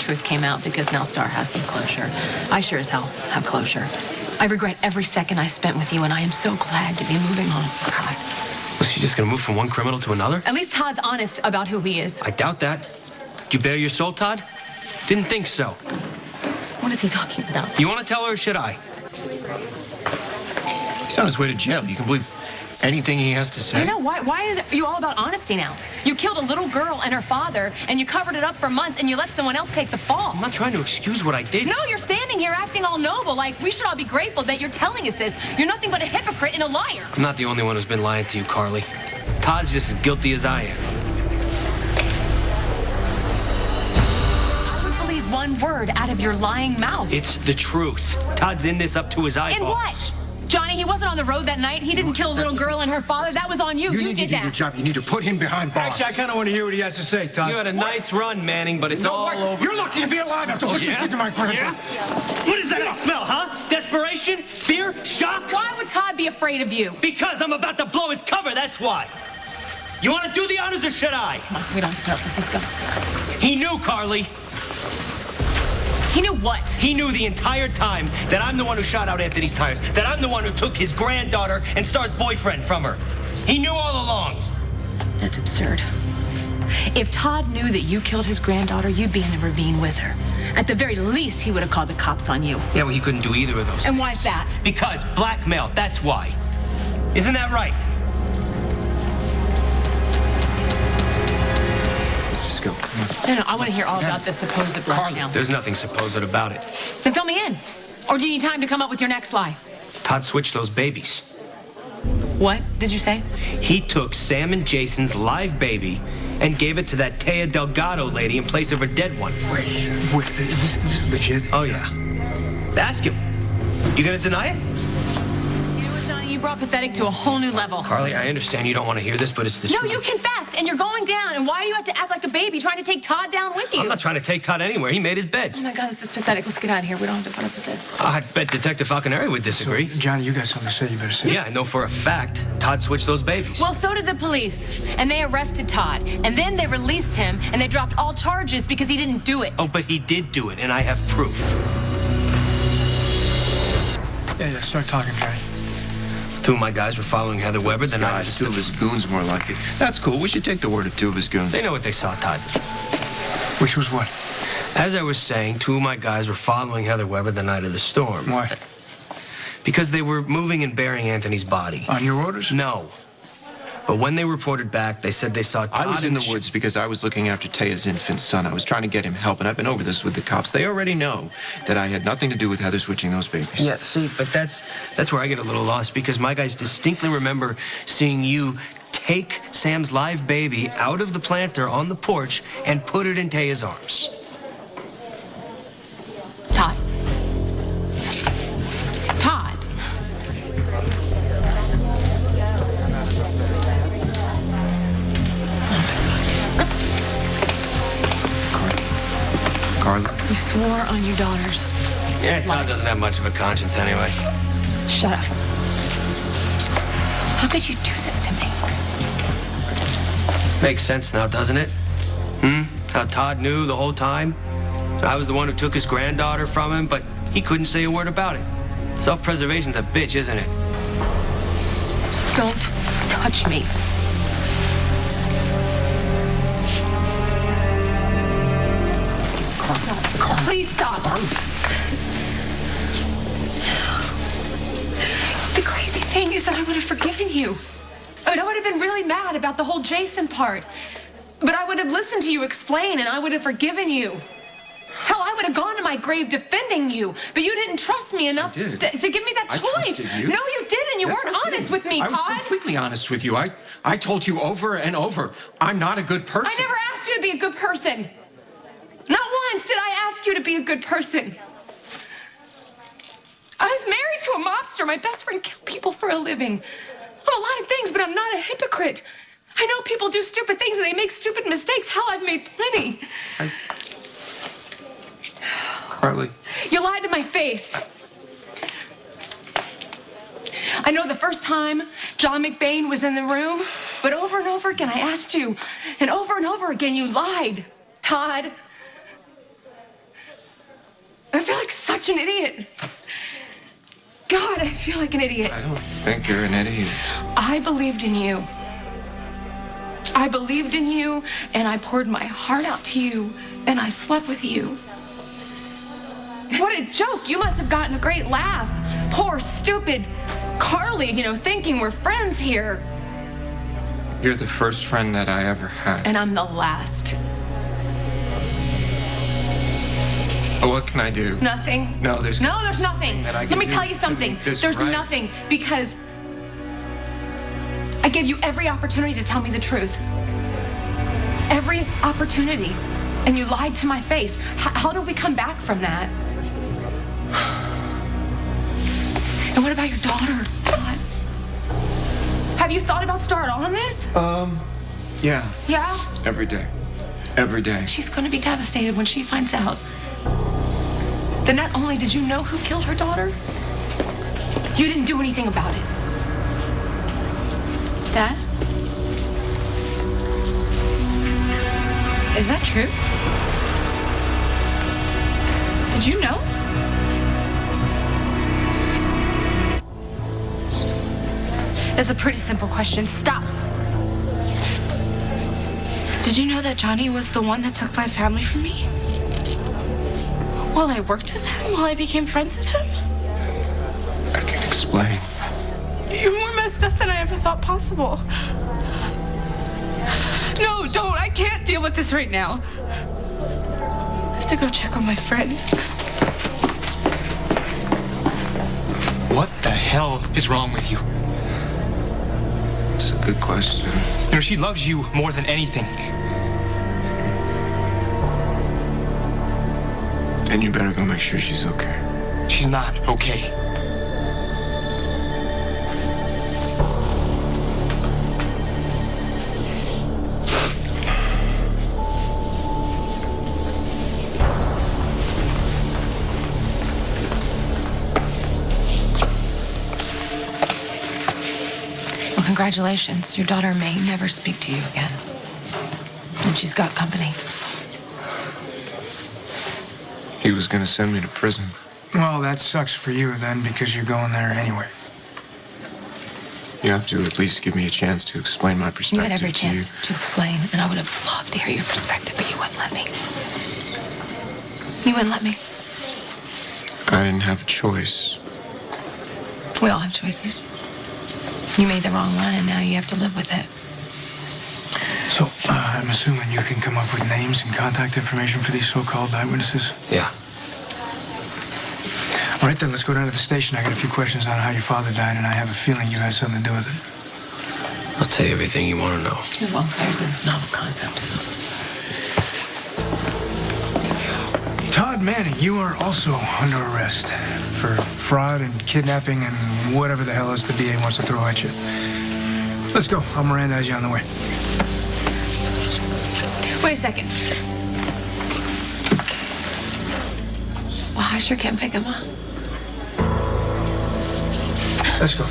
truth came out because now Star has some closure. I sure as hell have closure. I regret every second I spent with you, and I am so glad to be moving on. God. Was she just gonna move from one criminal to another? At least Todd's honest about who he is. I doubt that. Do you bare your soul, Todd? Didn't think so. What is he talking about? You want to tell her, or should I? He's on his way to jail. You can believe anything he has to say. I know. Why is you all about honesty now? You killed a little girl and her father, and you covered it up for months, and you let someone else take the fall. I'm not trying to excuse what I did. No, you're standing here acting all noble, like we should all be grateful that you're telling us this. You're nothing but a hypocrite and a liar. I'm not the only one who's been lying to you, Carly. Todd's just as guilty as I am. I would believe one word out of your lying mouth. It's the truth. Todd's in this up to his eyeballs. In what? Johnny, he wasn't on the road that night. He didn't kill a little girl and her father. That was on you. You need to did do that. your job. You need to put him behind bars. Actually, I kind of want to hear what he has to say, Todd. You had a nice run, Manning, but it's all over. You're lucky to be alive after what you did to my grandpa. What is that smell, huh? Desperation? Fear? Shock? Why would Todd be afraid of you? Because I'm about to blow his cover, that's why. You want to do the honors or should I? Come on, we don't have to put up with this. Let's go. He knew, Carly. He knew what? He knew the entire time that I'm the one who shot out Anthony's tires, that I'm the one who took his granddaughter and Star's boyfriend from her. He knew all along. That's absurd. If Todd knew that you killed his granddaughter, you'd be in the ravine with her. At the very least, he would have called the cops on you. Yeah, well, he couldn't do either of those And things. why's that? Because blackmail, that's why. Isn't that right? Let's just go. No, I want to hear all about this supposed blackmail. There's nothing supposed about it. Then fill me in. Or do you need time to come up with your next lie? Todd switched those babies. What did you say? He took Sam and Jason's live baby and gave it to that Taya Delgado lady in place of her dead one. Wait, this is legit? Oh, yeah. Ask him. You gonna deny it? You know what, Johnny? You brought pathetic to a whole new level. Carly, I understand you don't want to hear this, but it's the No, truth. you confessed, and you're going down. And why do you have to act like a baby trying to take Todd down with you? I'm not trying to take Todd anywhere. He made his bed. Oh, my God, this is pathetic. Let's get out of here. We don't have to put up with this. I bet Detective Falconeri would disagree. So, Johnny, you got something to say. You better say it. Yeah, I know for a fact Todd switched those babies. Well, so did the police. And they arrested Todd. And then they released him, and they dropped all charges because he didn't do it. Oh, but he did do it, and I have proof. Yeah, start talking, Johnny. Two of my guys were following Heather Weber the night of Guys, two of his goons, more like it. That's cool. We should take the word of two of his goons. They know what they saw, Todd. Which was what? As I was saying, two of my guys were following Heather Weber the night of the storm. Why? Because they were moving and burying Anthony's body. On your orders? No. But when they reported back, they said they saw Todd I was in the woods because I was looking after Taya's infant son. I was trying to get him help, and I've been over this with the cops. They already know that I had nothing to do with Heather switching those babies. Yeah, see, but that's where I get a little lost, because my guys distinctly remember seeing you take Sam's live baby out of the planter on the porch and put it in Taya's arms. Todd. Todd. Carly? You swore on your daughters. Yeah, Todd doesn't have much of a conscience anyway. Shut up. How could you do this to me? Makes sense now, doesn't it? How Todd knew the whole time? I was the one who took his granddaughter from him, but he couldn't say a word about it. Self-preservation's a bitch, isn't it? Don't touch me. Carl. Please stop. The crazy thing is that I would have forgiven you. I mean, I would have been really mad about the whole Jason part. But I would have listened to you explain, and I would have forgiven you. Hell, I would have gone to my grave defending you, but you didn't trust me enough to give me that choice. trusted you. No, you didn't. You Yes, weren't I honest did. with me, I was Todd. completely honest with you. I told you over and over, I'm not a good person. I never asked you to be a good person. Not once did I ask you to be a good person. I was married to a mobster. My best friend killed people for a living. I'm a lot of things, but I'm not a hypocrite. I know people do stupid things and they make stupid mistakes. Hell, I've made plenty. Carly. You lied to my face. I know the first time John McBain was in the room, but over and over again I asked you, and over again you lied. Todd, such an idiot. God, I feel like an idiot. I don't think you're an idiot. I believed in you. I believed in you, and I poured my heart out to you, and I slept with you. What a joke. You must have gotten a great laugh. Poor, stupid Carly, thinking we're friends here. You're the first friend that I ever had. And I'm the last. Oh, what can I do? Nothing. No, there's nothing. That I can Let me do tell you to something. make this There's right. nothing, because I gave you every opportunity to tell me the truth. Every opportunity. And you lied to my face. How do we come back from that? And what about your daughter, Todd? Have you thought about starting on this? Yeah. Yeah? Every day. Every day. She's gonna be devastated when she finds out that not only did you know who killed her daughter, you didn't do anything about it. Dad? Is that true? Did you know? It's a pretty simple question. Stop. Did you know that Johnny was the one that took my family from me? While I worked with him? While I became friends with him? I can explain. You're more messed up than I ever thought possible. No, don't. I can't deal with this right now. I have to go check on my friend. What the hell is wrong with you? It's a good question. She loves you more than anything. And you better go make sure she's okay. She's not okay. Well, congratulations. Your daughter may never speak to you again. And she's got company. He was gonna send me to prison. Well, that sucks for you then, because you're going there anyway. You have to at least give me a chance to explain my You perspective had every to you. chance to explain, and I would have loved to hear your perspective, but you wouldn't let me. You wouldn't let me. I didn't have a choice. We all have choices. You made the wrong one, and now you have to live with it. So, I'm assuming you can come up with names and contact information for these so-called eyewitnesses? Yeah. All right, then, let's go down to the station. I got a few questions on how your father died, and I have a feeling you had something to do with it. I'll tell you everything you want to know. Well, there's a novel concept. Todd Manning, you are also under arrest for fraud and kidnapping and whatever the hell else the DA wants to throw at you. Let's go. I'll Mirandize you on the way. Wait a second. Wow, I sure can't pick him up. Let's go.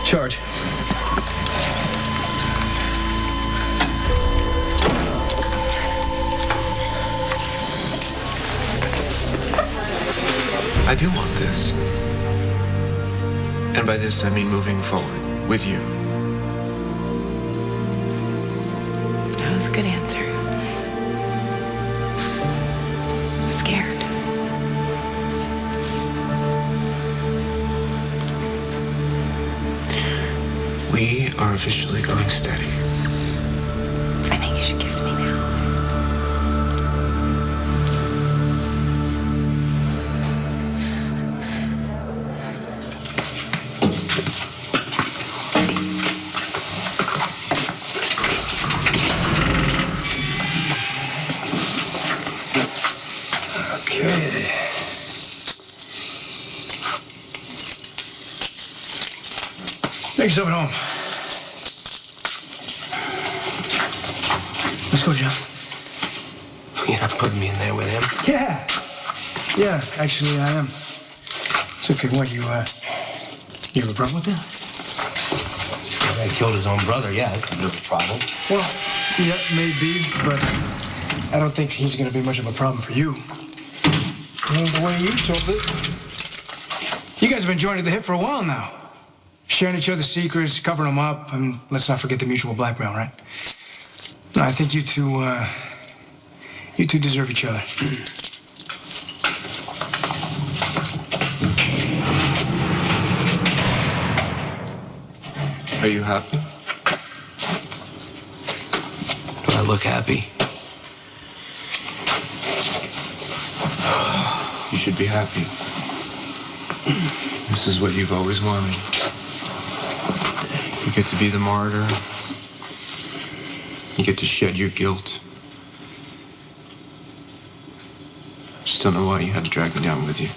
Charge. I do want this. And by this, I mean moving forward with you. That was a good answer. I'm scared. We are officially going steady. I think you should kiss me now. Okay. Make yourself at home. Let's go, John. You're not putting me in there with him? Yeah. Yeah, actually, I am. It's okay. What, you have a problem with that? guy killed his own brother. Yeah, that's a bit of a problem. Well, yeah, maybe, but I don't think he's going to be much of a problem for you. The way you told it. You guys have been joined at the hip for a while now. Sharing each other's secrets, covering them up, and let's not forget the mutual blackmail, right? No, I think you two deserve each other. Are you happy? Do I look happy? You should be happy. This is what you've always wanted. You get to be the martyr. You get to shed your guilt. Just don't know why you had to drag me down with you.